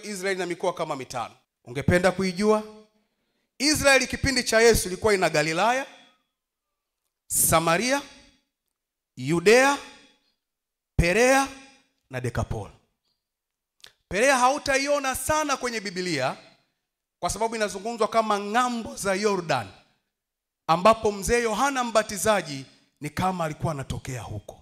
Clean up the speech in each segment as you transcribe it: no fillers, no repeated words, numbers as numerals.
Israeli na mikoa kama 5. Ungependa kuijua? Israeli kipindi cha Yesu ilikuwa ina Galilaya, Samaria, Yudea, Perea na Dekapoli. Perea hautaiona sana kwenye Biblia kwa sababu inazungumzwa kama ng'ambo za Jordan, ambapo mzee Yohana Mbatizaji ni kama alikuwa anatokea huko.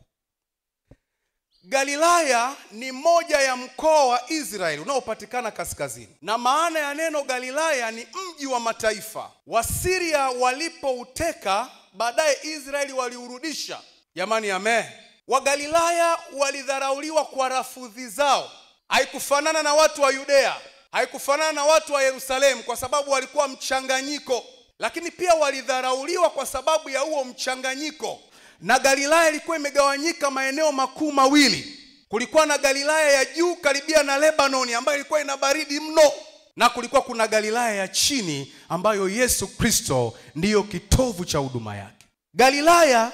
Galilaya ni moja ya mkoa wa Israeli unaopatikana kaskazini. Na maana ya neno Galilaya ni mji wa mataifa. Wasiria walipouteka, baadaye Israeli waliurudisha. Jamani, amen. Wagalilaya walidharauliwa kwa rafudhi zao. Haikufanana na watu wa Yudea, haikufanana na watu wa Yerusalemu kwa sababu walikuwa mchanganyiko. Lakini pia walidharauliwa kwa sababu ya huo mchanganyiko. Na Galilaya ilikuwa imegawanyika maeneo makuu mawili. Kulikuwa na Galilaya ya juu karibia na Lebanoni ambayo ilikuwa ina baridi mno, na kulikuwa kuna Galilaya ya chini ambayo Yesu Kristo ndiyo kitovu cha huduma yake. Galilaya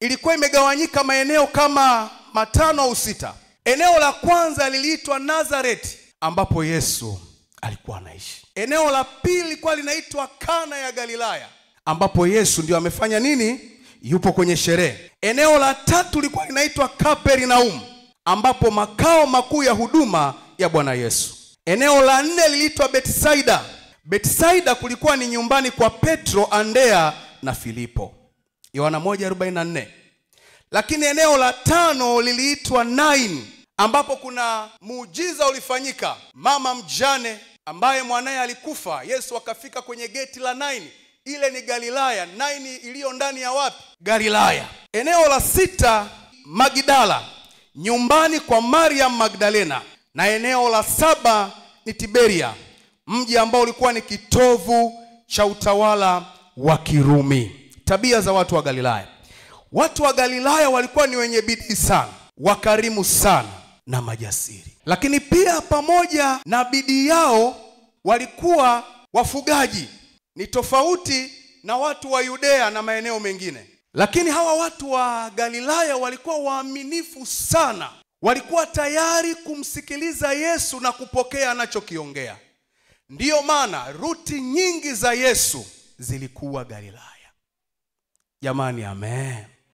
ilikuwa imegawanyika maeneo kama 5 au 6. Eneo la kwanza liliitwa Nazareti ambapo Yesu alikuwa anaishi. Eneo la pili lilikuwa linaitwa Kana ya Galilaya ambapo Yesu ndio amefanya nini? Yupo kwenye sherehe. Eneo la tatu lilikuwa linaitwa Kapernaum ambapo makao makuu ya huduma ya Bwana Yesu. Eneo la 4 liliitwa Betsaida. Betsaida kulikuwa ni nyumbani kwa Petro, Andrea na Filipo. Yohana 1:44. Lakini eneo la 5 liliitwa Nain ambapo kuna muujiza ulifanyika. Mama mjane ambaye mwanae alikufa, Yesu akafika kwenye geti la Nain. Ile ni Galilaya. Naini iliyo ndani ya wapi? Galilaya. Eneo la 6 Magdala, nyumbani kwa Mariam Magdalena. Na eneo la 7 ni Tiberia, mji ambao ulikuwa ni kitovu cha utawala wa Kirumi. Tabia za watu wa Galilaya. Watu wa Galilaya walikuwa ni wenye bidii sana, wakarimu sana na majasiri. Lakini pia pamoja na bidii yao walikuwa wafugaji. Ni tofauti na watu wa Yudea na maeneo mengine. Lakini hawa watu wa Galilaya walikuwa waaminifu sana. Walikuwa tayari kumsikiliza Yesu na kupokea anachokiongea. Ndiyo maana ruti nyingi za Yesu zilikuwa Galilaya. Jamani, amen.